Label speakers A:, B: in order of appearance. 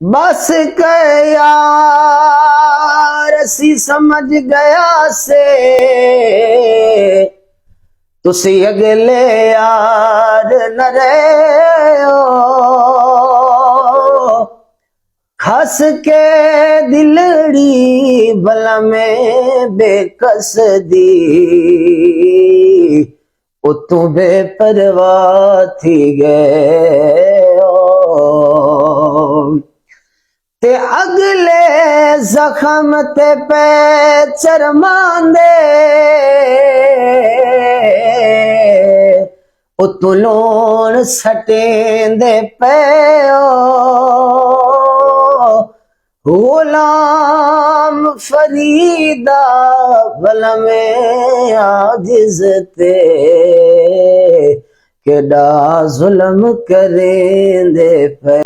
A: बस के यार असी समझ गया से तुसी अगले यार न रहे हो। खस के दिलड़ी भला में बेकस दी उतू बेपरवाह थी गए हो। ते अगले जख्म ते पे चरमांदे उतू लोन सटेंदे पे गुलाम फरीदा भला में आजिज़ ते केड़ा जुल्म करेंदे पे।